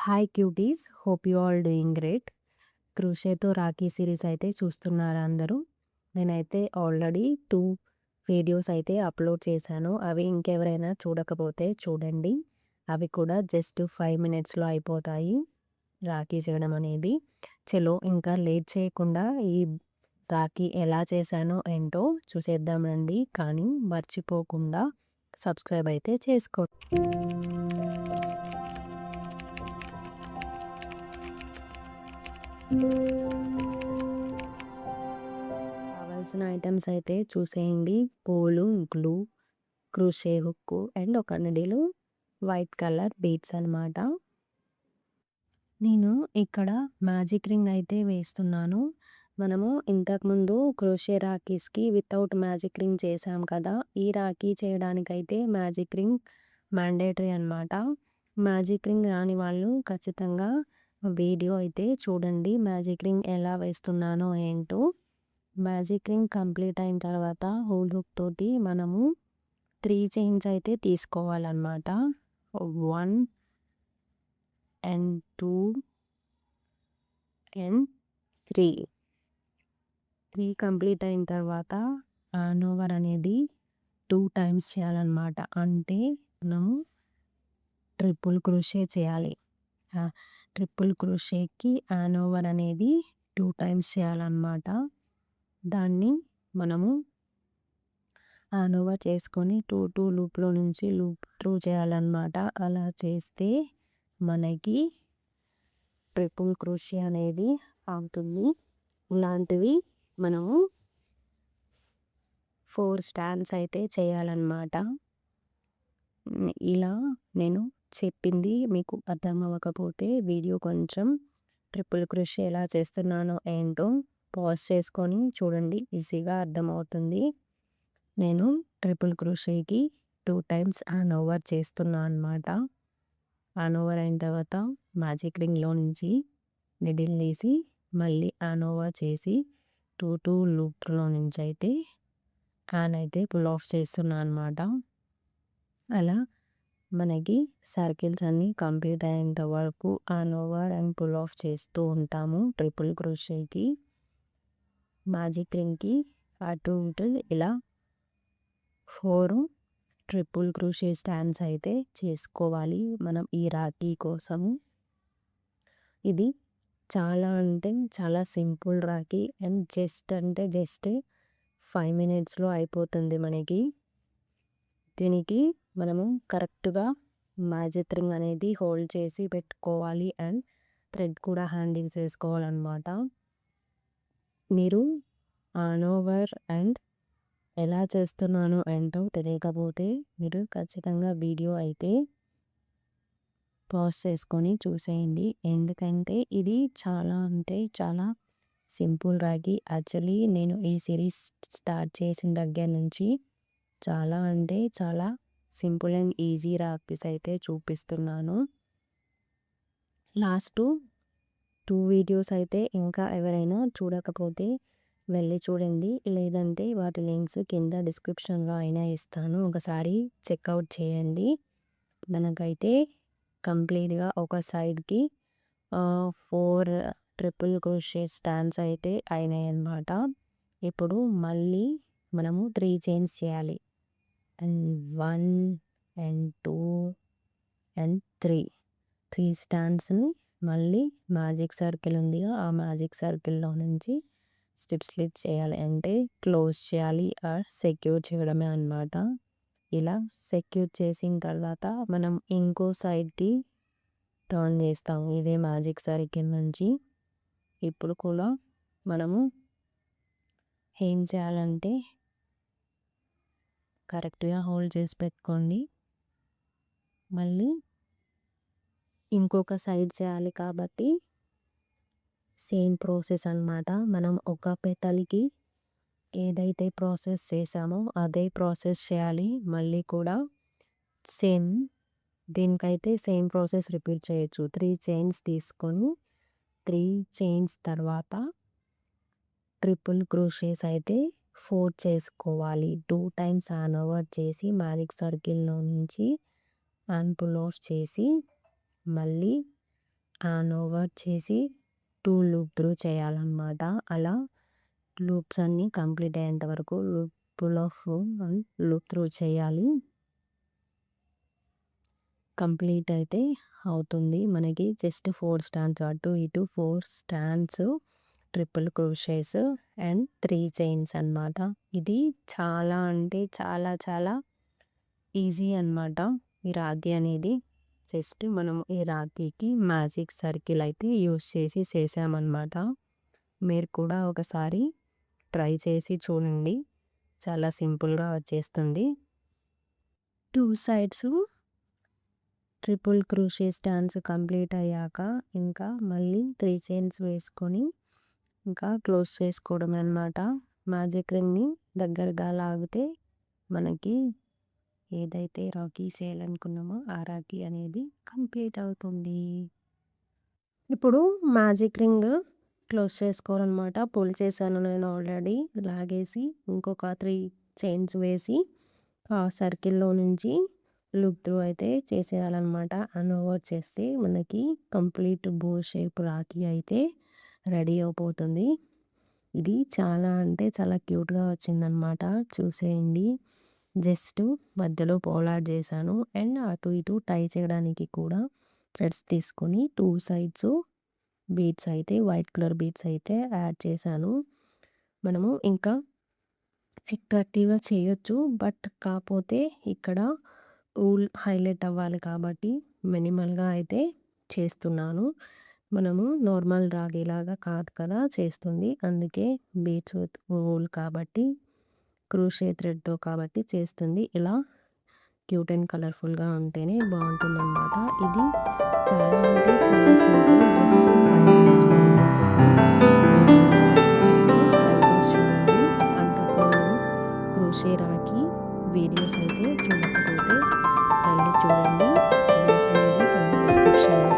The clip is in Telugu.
Hi cuties, hope you all doing great. క్రోషేతో రాఖీ సిరీస్ అయితే చూస్తున్నారా అందరూ? నేనైతే ఆల్రెడీ 2 వీడియోస్ అయితే అప్లోడ్ చేశాను. అవి ఇంకెవరైనా చూడకపోతే చూడండి. అవి కూడా జస్ట్ 5 మినిట్స్‌లో అయిపోతాయి రాఖీ చేయడం అనేది. చలో ఇంకా లేట్ చేయకుండా ఈ రాఖీ ఎలా చేశానో ఏంటో చూసేద్దాం రండి. కానీ మర్చిపోకుండా సబ్స్క్రైబ్ అయితే చేసుకోండి. కావాల్సిన ఐటమ్స్ అయితే చూసేయండి. పూలు, గ్లూ, క్రోషే హుక్కు అండ్ ఒక నీడిల్, వైట్ కలర్ బీడ్స్ అనమాట. నేను ఇక్కడ మ్యాజిక్ రింగ్ అయితే వేస్తున్నాను. మనము ఇంతకుముందు క్రోషే రాఖీస్‌కి వితౌట్ మ్యాజిక్ రింగ్ చేసాం కదా! ఈ రాఖీ చేయడానికైతే మ్యాజిక్ రింగ్ మ్యాండేటరీ అనమాట. మ్యాజిక్ రింగ్ రాని వాళ్ళు ఖచ్చితంగా వీడియో అయితే చూడండి. మ్యాజిక్ రింగ్ ఎలా వేస్తున్నానో ఏంటో. మ్యాజిక్ రింగ్ కంప్లీట్ అయిన తర్వాత హోల్ హుక్ తోటి మనము 3 చైన్స్ అయితే తీసుకోవాలన్నమాట. 1 అండ్ 2 అండ్ 3. 3 కంప్లీట్ అయిన తర్వాత టర్న్ ఓవర్ అనేది 2 టైమ్స్ చేయాలన్నమాట. అంటే మనము ట్రిపుల్ క్రోషే చేయాలి. ట్రిపుల్ క్రోషేకి టర్న్ ఓవర్ అనేది 2 టైమ్స్ చేయాలన్నమాట. దాన్ని మనము టర్న్ ఓవర్ చేసుకొని 2 లూప్‌లో నుంచి లూప్ త్రూ చేయాలన్నమాట. అలా చేస్తే మనకి ట్రిపుల్ క్రోషే అనేది అవుతుంది. ఇలాంటివి మనము 4 స్టాండ్స్ అయితే చేయాలన్నమాట. ఇలా నేను చెప్పింది మీకు అర్థం అవ్వకపోతే వీడియో కొంచెం ట్రిపుల్ క్రోషే ఎలా చేస్తున్నానో ఏంటో పాజ్ చేసుకొని చూడండి. ఈజీగా అర్థమవుతుంది. నేను ట్రిపుల్ క్రోషేకి 2 టైమ్స్ టర్న్ ఓవర్ చేస్తున్నా అనమాట. టర్న్ ఓవర్ అయిన తర్వాత మ్యాజిక్ రింగ్‌లో నుంచి నీడిల్ తీసి మళ్ళీ టర్న్ ఓవర్ చేసి 2 లూప్‌లో నుంచి అయితే అయితే పుల్ ఆఫ్ చేస్తున్నా అనమాట. అలా మనకి సర్కిల్స్ అన్నీ కంప్లీట్ అయ్యేంత వరకు turn over and pull off చేస్తూ ఉంటాము ట్రిపుల్ క్రోషేకి. మ్యాజిక్ రింగ్‌కి అటు ఇటు ఇలా 4 ట్రిపుల్ క్రోషే స్టాండ్స్ అయితే చేసుకోవాలి మనం ఈ రాఖీ కోసము. ఇది చాలా అంటే చాలా సింపుల్ రాఖీ అండ్ జస్ట్ 5 మినిట్స్‌లో అయిపోతుంది మనకి. దీనికి మనము కరెక్ట్‌గా మ్యాజిక్ రింగ్ అనేది హోల్డ్ చేసి పెట్టుకోవాలి అండ్ థ్రెడ్ కూడా హ్యాండిల్స్ వేసుకోవాలన్నమాట. మీరు టర్న్ ఓవర్ అండ్ ఎలా చేస్తున్నానో ఏంటో తెలియకపోతే మీరు ఖచ్చితంగా వీడియో అయితే పాజ్ చేసుకొని చూసేయండి. ఎందుకంటే ఇది చాలా అంటే చాలా సింపుల్ రాఖీ. యాక్చువల్లీ నేను ఈ సిరీస్ స్టార్ట్ చేసిన దగ్గర నుంచి చాలా అంటే చాలా సింపుల్ అండ్ ఈజీ రాఖీస్ అయితే చూపిస్తున్నాను. లాస్ట్ 2 వీడియోస్ అయితే ఇంకా ఎవరైనా చూడకపోతే వెళ్ళి చూడండి. లేదంటే వాటి లింక్స్ కింద డిస్క్రిప్షన్‌లో అయినా ఇస్తాను. ఒకసారి చెక్అవుట్ చేయండి. మనకైతే కంప్లీట్‌గా ఒక సైడ్‌కి 4 ట్రిపుల్ క్రోషే స్టాండ్స్ అయితే అయినాయన్నమాట. ఇప్పుడు మళ్ళీ మనము 3 చైన్స్ చేయాలి. అండ్ 1 అండ్ 2 అండ్ 3 స్టాండ్స్‌ని మళ్ళీ మ్యాజిక్ సర్కిల్ ఉందిగా ఆ మ్యాజిక్ సర్కిల్‌లో నుంచి స్లిప్ చేయాలి. అంటే క్లోజ్ చేయాలి ఆర్ సెక్యూర్ చేయడమే అన్నమాట. ఇలా సెక్యూర్ చేసిన తర్వాత మనం ఇంకో సైడ్‌కి టర్న్ చేస్తాం ఇదే మ్యాజిక్ సర్కిల్ నుంచి. ఇప్పుడు కూడా మనము ఏం చేయాలంటే కరెక్ట్‌గా హోల్డ్ చేసి పెట్టుకోండి. మళ్ళీ ఇంకొక సైడ్ చేయాలి కాబట్టి సేమ్ ప్రాసెస్ అన్నమాట. మనం ఒక పెటల్‌కి ఏదైతే ప్రాసెస్ చేసామో అదే ప్రాసెస్ చేయాలి. మళ్ళీ కూడా సేమ్ దీనికైతే సేమ్ ప్రాసెస్ రిపీట్ చేయొచ్చు. 3 చైన్స్ తీసుకొని 3 చైన్స్ తర్వాత ట్రిపుల్ క్రోషేస్ అయితే 4 చేసుకోవాలి. 2 టైమ్స్ టర్న్ ఓవర్ చేసి మ్యాజిక్ సర్కిల్‌లో నుంచి పుల్ ఆఫ్ చేసి మళ్ళీ ఓవర్ చేసి 2 లూప్ త్రూ చేయాలన్నమాట. అలా లూప్స్ అన్నీ కంప్లీట్ అయ్యేంత వరకు pull off and loop through చేయాలి. కంప్లీట్ అయితే అవుతుంది. మనకి జస్ట్ 4 స్టాండ్స్ అటు ఇటు 4 stands triple crochets and 3 chains అన్నమాట. ఇది చాలా అంటే చాలా చాలా ఈజీ అన్నమాట ఈ రాఖీ అనేది. జస్ట్ మనం ఈ రాఖీకి మ్యాజిక్ సర్కిల్ అయితే యూజ్ చేసి చేసామన్నమాట. మీరు కూడా ఒకసారి ట్రై చేసి చూడండి. చాలా సింపుల్గా వచ్చేస్తుంది. 2 sides triple crochet stands complete అయ్యాక ఇంకా మళ్ళీ 3 చైన్స్ వేసుకొని ఇంకా క్లోజ్ చేసుకోవడమే అన్నమాట. మ్యాజిక్ రింగ్ని దగ్గరగా లాగితే మనకి ఏదైతే రాఖీ చేయాలనుకున్నామో ఆ రాఖీ అనేది కంప్లీట్ అవుతుంది. ఇప్పుడు మ్యాజిక్ రింగ్ క్లోజ్ చేసుకోవాలన్నమాట. పుల్ చేశాను నేను ఆల్రెడీ. లాగేసి ఇంకొక 3 చైన్స్ వేసి ఆ సర్కిల్‌లో నుంచి లూప్ త్రూ అయితే చేసేయాలన్నమాట. ఓవర్ చేస్తే మనకి కంప్లీట్ బో షేప్ రాఖీ అయితే రెడీ అయిపోతుంది. ఇది చాలా అంటే చాలా క్యూట్‌గా వచ్చిందన్నమాట. చూసేయండి. జస్ట్ మధ్యలో పోలాడ్ చేశాను అండ్ అటు ఇటు టై చేయడానికి కూడా థ్రెడ్స్ తీసుకొని 2 సైడ్స్ బీడ్స్ అయితే వైట్ కలర్ బీడ్స్ అయితే యాడ్ చేశాను. మనము ఇంకా అట్రాక్టివ్‌గా చేయొచ్చు. బట్ కాపోతే ఇక్కడ ఊల్ హైలైట్ అవ్వాలి కాబట్టి మినిమల్‌గా అయితే చేస్తున్నాను. మనము నార్మల్ రాఖీలాగా కాదు కదా చేస్తుంది. అందుకే బీడ్స్ విత్ ఊల్ కాబట్టి క్రోషే థ్రెడ్‌తో కాబట్టి చేస్తుంది. ఇలా క్యూట్ అండ్ కలర్‌ఫుల్‌గా ఉంటేనే బాగుంటుందన్నమాట. ఇది చాలా అంటే చాలా సింపుల్. జస్ట్ 5 మినిట్స్‌లో అయిపోతుంది. మీరు కూడా ఒకసారి అయితే ట్రై చేసి చూడండి. అంతకుముందు క్రోషే రాఖీ వీడియోస్ అయితే చూడకపోతే వెళ్ళి చూడండి. లింక్స్ అనేది కింద డిస్క్రిప్షన్‌లో